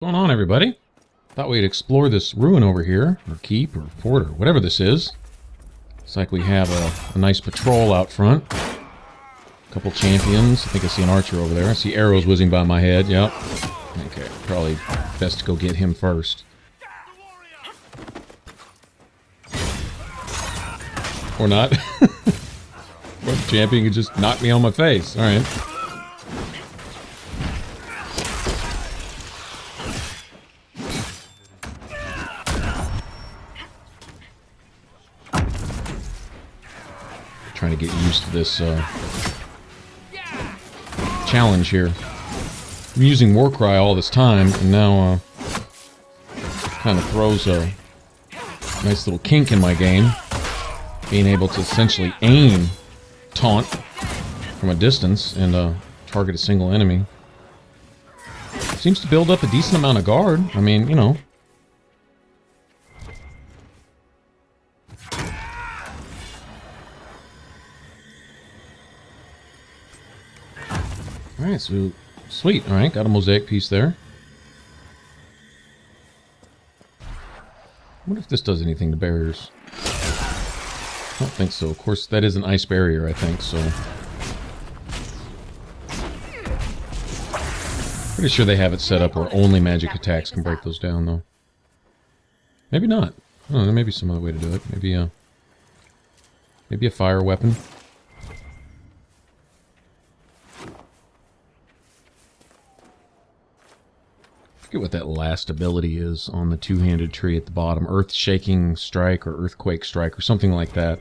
What's going on, everybody? Thought we'd explore this ruin over here, or keep, or fort, or whatever this is. Looks like we have a nice patrol out front. A couple champions. I think I see an archer over there. I see arrows whizzing by my head. Yep. Okay, probably best to go get him first. Or not. Or the champion could just knock me on my face. Alright. Trying to get used to this challenge here. I'm using Warcry all this time, and now kind of throws a nice little kink in my game. Being able to essentially aim, taunt from a distance, and target a single enemy. Seems to build up a decent amount of guard. I mean, you know. Alright, so sweet. Alright, got a mosaic piece there. I wonder if this does anything to barriers. I don't think so. Of course, that is an ice barrier, I think, so. Pretty sure they have it set up where only magic attacks can break those down, though. Maybe not. I don't know, there may be some other way to do it. Maybe a fire weapon. I forget what that last ability is on the two-handed tree at the bottom. Earth-shaking strike or earthquake strike or something like that.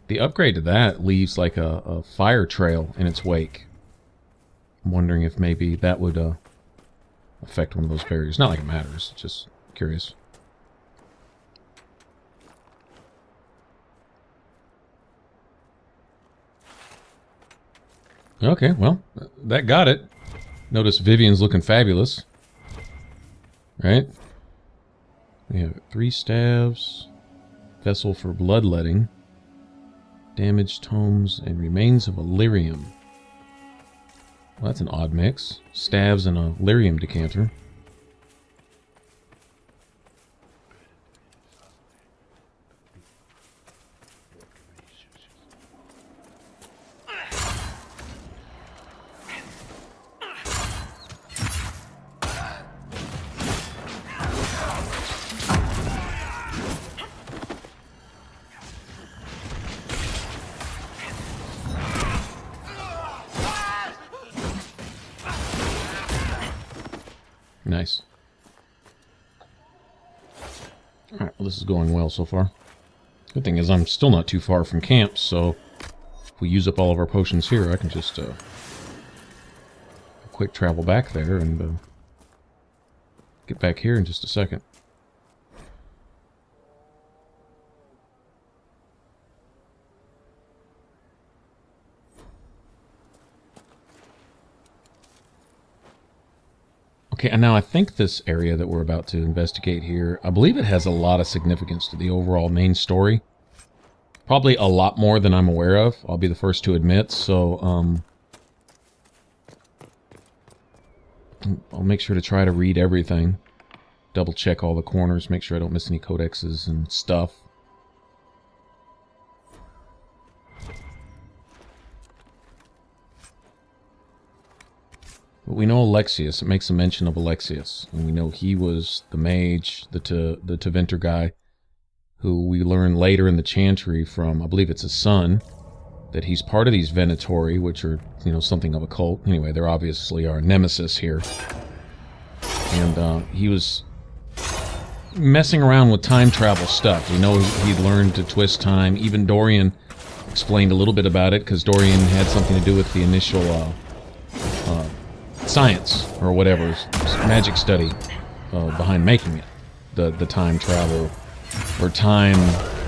The upgrade to that leaves like a fire trail in its wake. I'm wondering if maybe that would affect one of those barriers. Not like it matters, just curious. Okay, well, that got it. Notice Vivian's looking fabulous. Right? We have 3 staves, vessel for bloodletting, damaged tomes, and remains of a lyrium. Well, that's an odd mix. Staves and a lyrium decanter. Nice. Alright, well, this is going well so far. Good thing is I'm still not too far from camp, so if we use up all of our potions here, I can just quick travel back there and get back here in just a second. Okay, and now I think this area that we're about to investigate here, I believe it has a lot of significance to the overall main story. Probably a lot more than I'm aware of, I'll be the first to admit, so I'll make sure to try to read everything. Double check all the corners, make sure I don't miss any codexes and stuff. But we know Alexius, it makes a mention of Alexius, and we know he was the mage, the Tevinter guy, who we learn later in the Chantry from, I believe it's his son, that he's part of these Venatori, which are, you know, something of a cult. Anyway, they're obviously our nemesis here. And he was messing around with time travel stuff. We know he learned to twist time. Even Dorian explained a little bit about it, because Dorian had something to do with the initial science, or whatever, magic study behind making it. The time travel, or time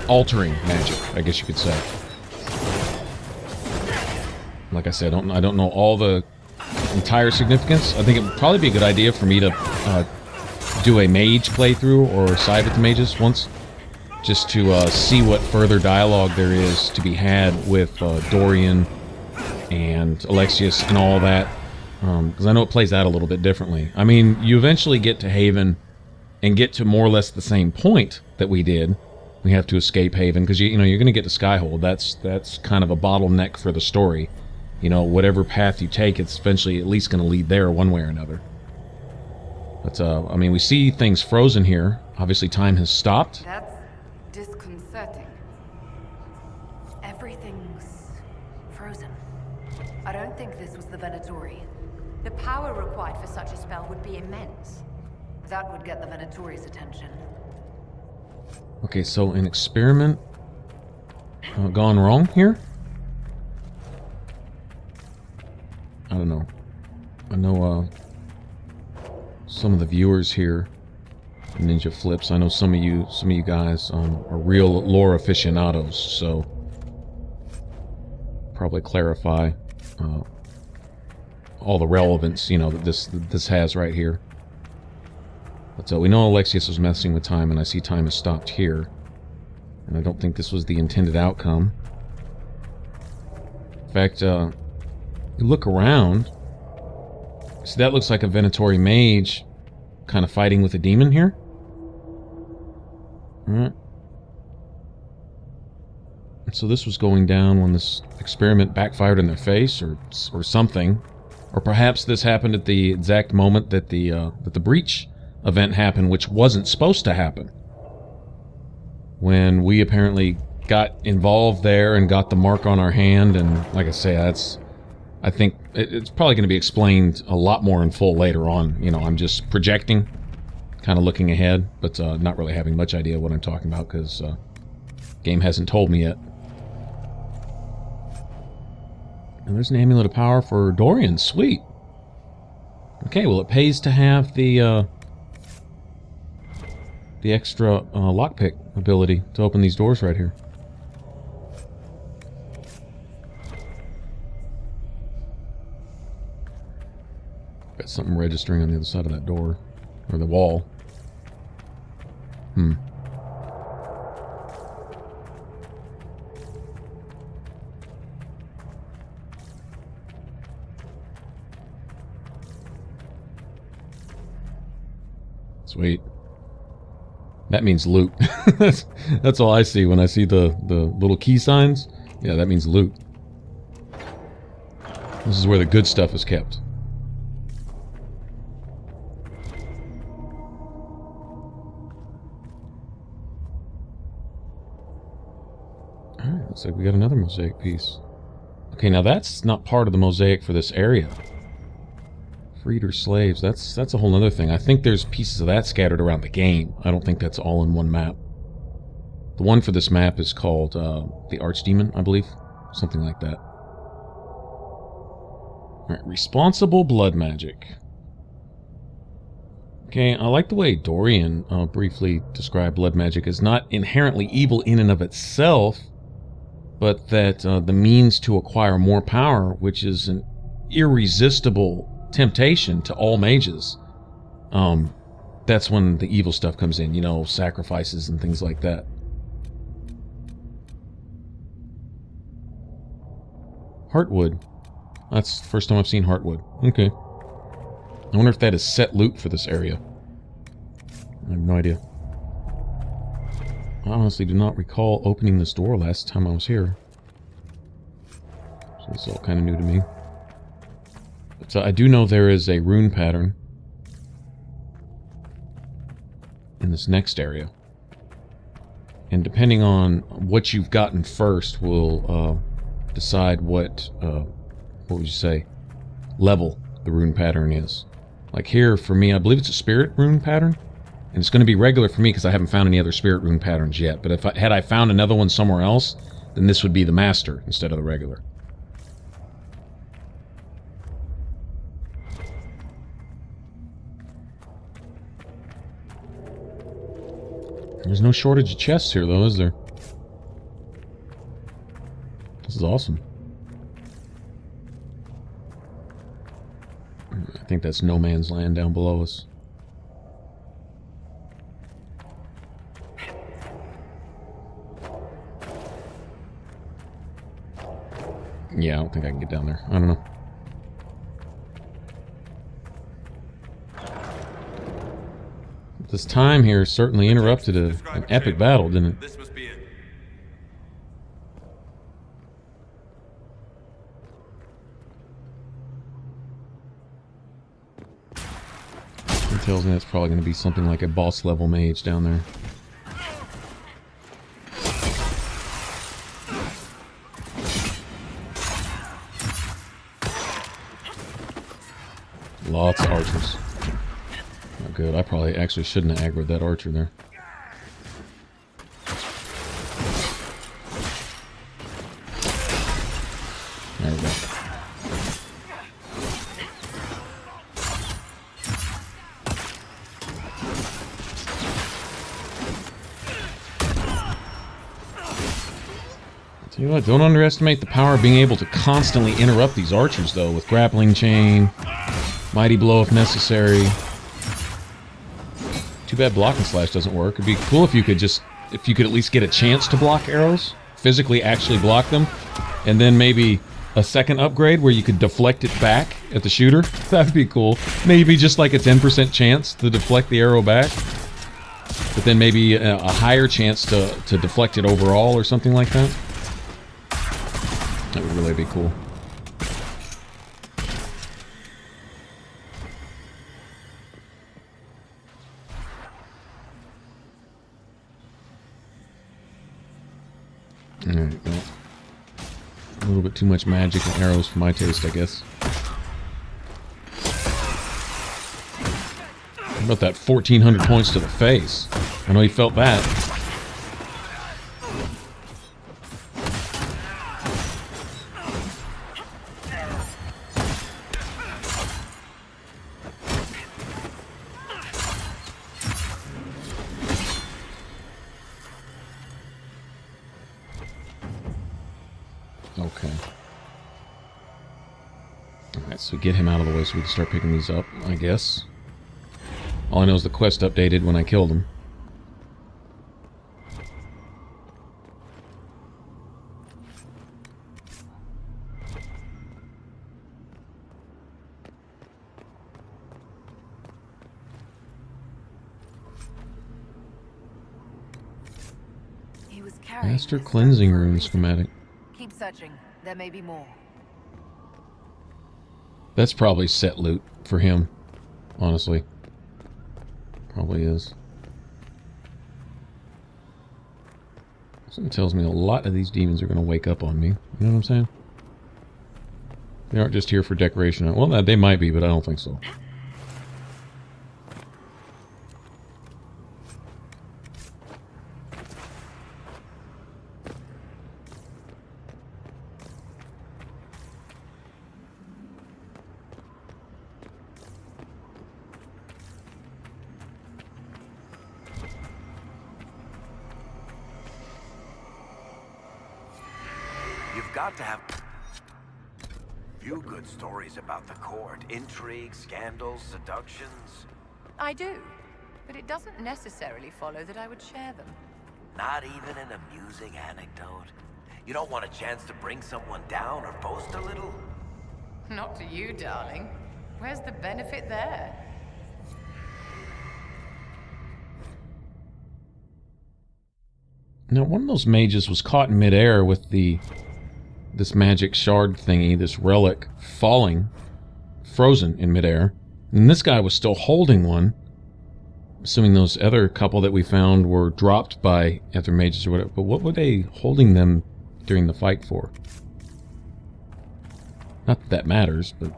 altering magic, I guess you could say. Like I said, I don't know all the entire significance. I think it would probably be a good idea for me to do a mage playthrough, or side with the mages once, just to see what further dialogue there is to be had with Dorian and Alexius and all that. because I know it plays out a little bit differently. I mean, you eventually get to Haven and get to more or less the same point that we did. We have to escape Haven because you know you're going to get to Skyhold. That's kind of a bottleneck for the story. You know, whatever path you take, it's eventually at least going to lead there one way or another. But I mean, we see things frozen here. Obviously, time has stopped. That's disconcerting. Everything's frozen. I don't think this was the Venatori. The power required for such a spell would be immense. That would get the Venatori's attention. Okay, so an experiment gone wrong here? I don't know. I know some of the viewers here, Ninja Flips, I know some of you guys are real lore aficionados, so probably clarify all the relevance, you know, that this has right here. But we know Alexius was messing with time, and I see time has stopped here. And I don't think this was the intended outcome. In fact, you look around. See, that looks like a Venatori mage kind of fighting with a demon here. Alright. So this was going down when this experiment backfired in their face, or something. Or perhaps this happened at the exact moment that the breach event happened, which wasn't supposed to happen. When we apparently got involved there and got the mark on our hand, and like I say, I think it's probably going to be explained a lot more in full later on. You know, I'm just projecting, kind of looking ahead, but not really having much idea what I'm talking about because game hasn't told me yet. And there's an amulet of power for Dorian. Sweet. Okay, well it pays to have the extra lockpick ability to open these doors right here. Got something registering on the other side of that door, or the wall. Sweet. That means loot. That's all I see when I see the little key signs. Yeah, that means loot. This is where the good stuff is kept. Alright, looks like we got another mosaic piece. Okay, now that's not part of the mosaic for this area. Freed or slaves, that's a whole other thing. I think there's pieces of that scattered around the game. I don't think that's all in one map. The one for this map is called the Archdemon, I believe. Something like that. Alright, responsible blood magic. Okay, I like the way Dorian briefly described blood magic as not inherently evil in and of itself, but that the means to acquire more power, which is an irresistible temptation to all mages. That's when the evil stuff comes in, you know, sacrifices and things like that. Heartwood. That's the first time I've seen Heartwood. Okay. I wonder if that is set loot for this area. I have no idea. I honestly do not recall opening this door last time I was here. So this is all kind of new to me. So I do know there is a rune pattern in this next area. And depending on what you've gotten first will decide what would you say, level the rune pattern is. Like here, for me, I believe it's a spirit rune pattern. And it's going to be regular for me because I haven't found any other spirit rune patterns yet. But had I found another one somewhere else, then this would be the master instead of the regular. There's no shortage of chests here, though, is there? This is awesome. I think that's no man's land down below us. Yeah, I don't think I can get down there. I don't know. This time here certainly interrupted an epic battle, didn't it? This must be it. It tells me that's probably going to be something like a boss level mage down there. Lots of archers. Not good. I probably actually shouldn't have aggroed that archer there. There we go. Tell you what, don't underestimate the power of being able to constantly interrupt these archers, though, with grappling chain, mighty blow if necessary. Too bad block and slash doesn't work. It'd be cool if you could at least get a chance to block arrows, physically actually block them, and then maybe a second upgrade where you could deflect it back at the shooter. That'd be cool. Maybe just like a 10% chance to deflect the arrow back, but then maybe a higher chance to deflect it overall or something like that. That would really be cool. Alright, well, a little bit too much magic and arrows for my taste, I guess. How about that 1,400 points to the face? I know he felt that. Okay. Alright, so get him out of the way so we can start picking these up, I guess. All I know is the quest updated when I killed him. He was carrying Master this cleansing for a room reason. schematic. Keep searching. There may be more. That's probably set loot for him, honestly. Probably is. Something tells me a lot of these demons are going to wake up on me. You know what I'm saying? They aren't just here for decoration. Well, they might be, but I don't think so. You've got to have few good stories about the court. Intrigues, scandals, seductions. I do, but it doesn't necessarily follow that I would share them. Not even an amusing anecdote. You don't want a chance to bring someone down or boast a little? Not to you, darling. Where's the benefit there? Now, one of those mages was caught in midair with this magic shard thingy, this relic, falling, frozen in midair. And this guy was still holding one. Assuming those other couple that we found were dropped by other mages or whatever. But what were they holding them during the fight for? Not that that matters, but...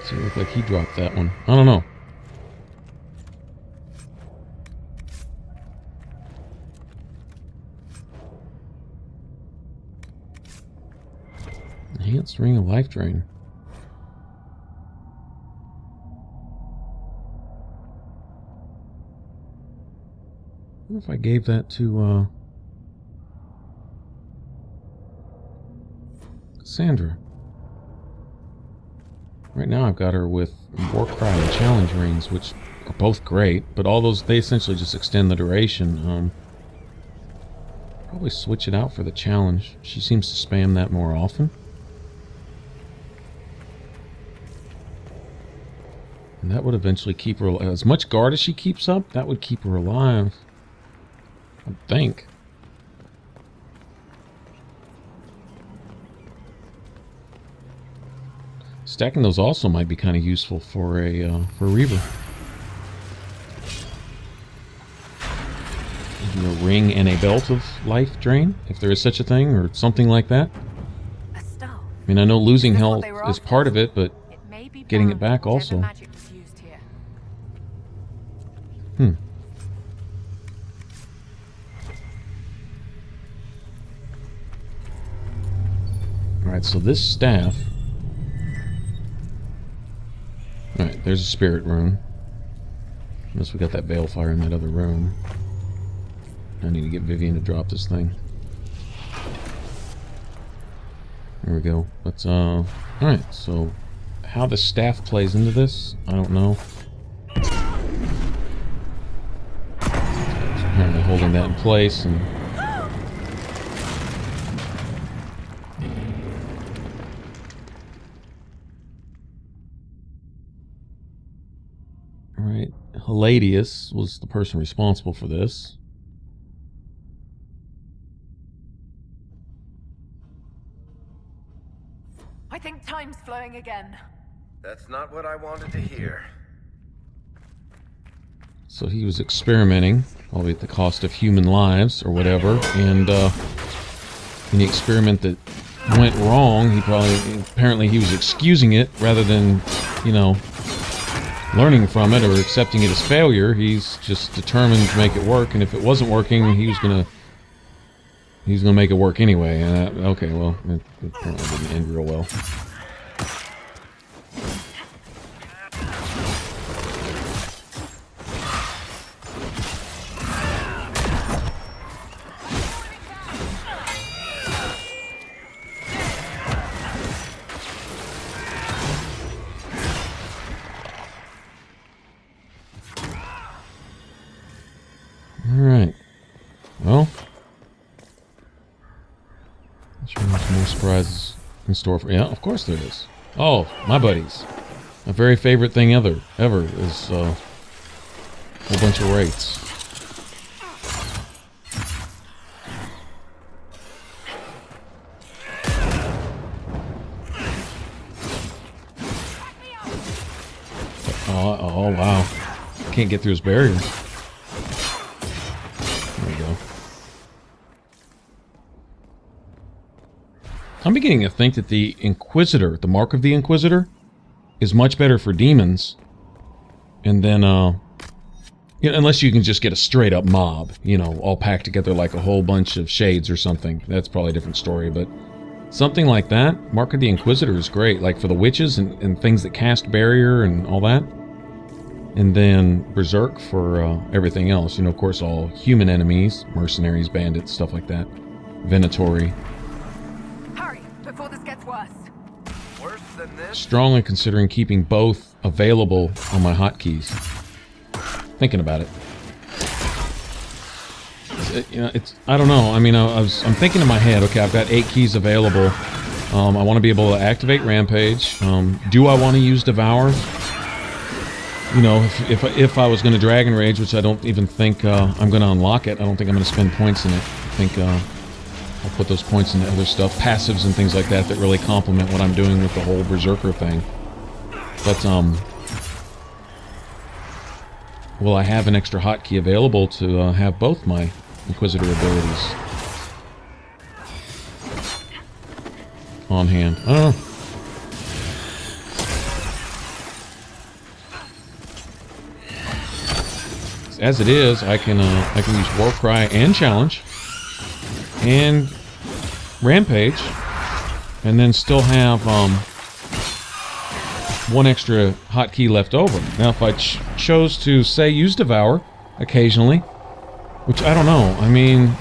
So it looked like he dropped that one. I don't know. Enhanced ring of life drain. if I gave that to Sandra. Right now I've got her with Warcry and Challenge Rings, which are both great, but all those, they essentially just extend the duration. Probably switch it out for the challenge. She seems to spam that more often. And that would eventually keep her, as much guard as she keeps up, that would keep her alive, I think. Stacking those also might be kind of useful for a Reaver. Even a ring and a belt of life drain, if there is such a thing, or something like that. A star. I mean, I know losing Is this what health they were is after? part of it, but It may be getting it banned, back whatever also. magic was used here. Alright, so this staff... Alright, there's a spirit rune. Unless we got that balefire in that other room. I need to get Vivian to drop this thing. There we go. But, alright, so... how the staff plays into this, I don't know. Apparently holding that in place and... Alright, Hiladius was the person responsible for this. I think time's flowing again. That's not what I wanted to hear. So he was experimenting, probably at the cost of human lives or whatever, and in the experiment that went wrong, apparently he was excusing it rather than, you know, learning from it or accepting it as failure. He's just determined to make it work, and if it wasn't working, he's gonna make it work anyway. And okay, well, it probably didn't end real well. Alright. Well. I'm sure there's more surprises in store for... Yeah, of course there is. Oh, my buddies. My very favorite thing ever is a whole bunch of wraiths. Oh, wow. Can't get through his barrier. I'm beginning to think that the Inquisitor, the Mark of the Inquisitor, is much better for demons. And then, you know, unless you can just get a straight-up mob, you know, all packed together like a whole bunch of shades or something. That's probably a different story, but something like that, Mark of the Inquisitor is great, like for the witches and things that cast barrier and all that. And then Berserk for everything else. You know, of course, all human enemies, mercenaries, bandits, stuff like that. Venatori. Before this gets worse. Worse than this? Strongly considering keeping both available on my hotkeys. Thinking about it. You know, I don't know. I mean, I'm thinking in my head, okay, I've got 8 keys available. I want to be able to activate Rampage. Do I want to use Devour? You know, if I was going to Dragon Rage, which I don't even think I'm going to unlock it. I don't think I'm going to spend points in it. I think I'll put those points into other stuff, passives and things like that, that really complement what I'm doing with the whole Berserker thing. But, will I have an extra hotkey available to have both my Inquisitor abilities on hand? I don't know. As it is, I can use Warcry and Challenge and Rampage, and then still have one extra hotkey left over. Now, if I chose to, say, use Devour occasionally, Which, I don't know. I mean,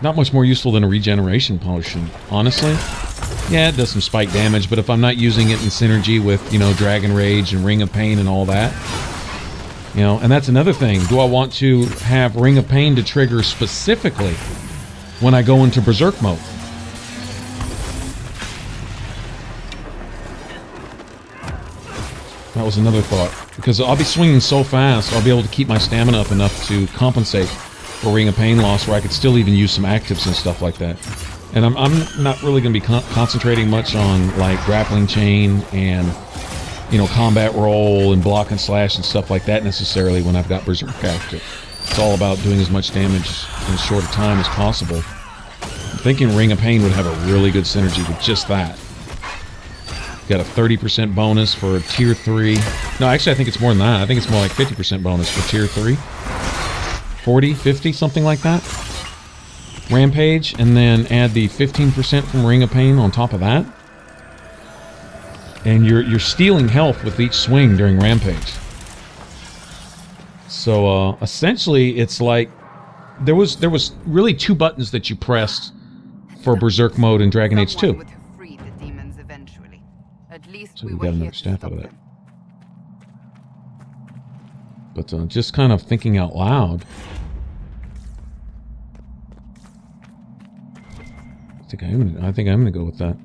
not much more useful than a regeneration potion, honestly. Yeah, it does some spike damage, but if I'm not using it in synergy with, you know, Dragon Rage and Ring of Pain and all that, you know, and that's another thing. Do I want to have Ring of Pain to trigger specifically when I go into Berserk mode? That was another thought. Because I'll be swinging so fast, I'll be able to keep my stamina up enough to compensate for Ring of Pain loss, where I could still even use some actives and stuff like that. And I'm not really going to be concentrating much on, like, grappling chain and, you know, combat roll and block and slash and stuff like that necessarily when I've got Berserk active. It's all about doing as much damage in as short a time as possible. I'm thinking Ring of Pain would have a really good synergy with just that. Got a 30% bonus for Tier 3. No, actually, I think it's more than that. I think it's more like 50% bonus for Tier 3. 40, 50, something like that. Rampage, and then add the 15% from Ring of Pain on top of that. And you're stealing health with each swing during Rampage. So, essentially, it's like... There was really two buttons that you pressed for Berserk mode in Dragon Age 2. So we got another staff out of that. But just kind of thinking out loud, I think I'm gonna go with that.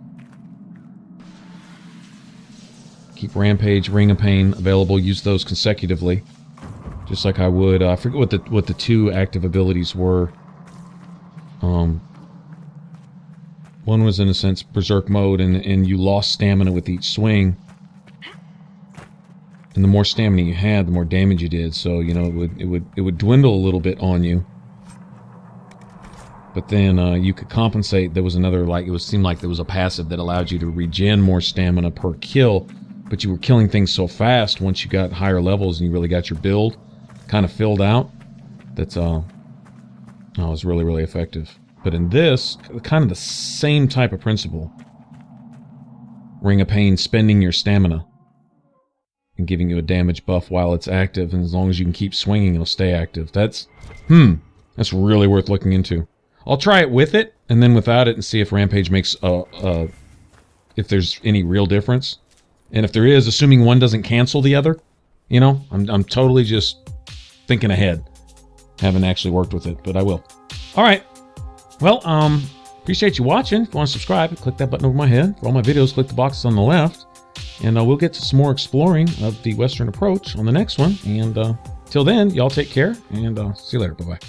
Keep Rampage, Ring of Pain available. Use those consecutively, just like I would. I forget what the two active abilities were. One was, in a sense, Berserk mode, and you lost stamina with each swing. And the more stamina you had, the more damage you did. So, you know, it would dwindle a little bit on you. But then you could compensate. There was another, like, seemed like there was a passive that allowed you to regen more stamina per kill. But you were killing things so fast once you got higher levels and you really got your build kind of filled out. That's it was really, really effective. But in this, kind of the same type of principle. Ring of Pain, spending your stamina and giving you a damage buff while it's active, and as long as you can keep swinging, it'll stay active. That's really worth looking into. I'll try it with it, and then without it, and see if Rampage makes if there's any real difference. And if there is, assuming one doesn't cancel the other, you know, I'm totally just thinking ahead. Haven't actually worked with it, but I will. All right. Well, appreciate you watching. If you want to subscribe, click that button over my head. For all my videos, click the boxes on the left. And we'll get to some more exploring of the Western approach on the next one. And till then, y'all take care, and see you later. Bye-bye.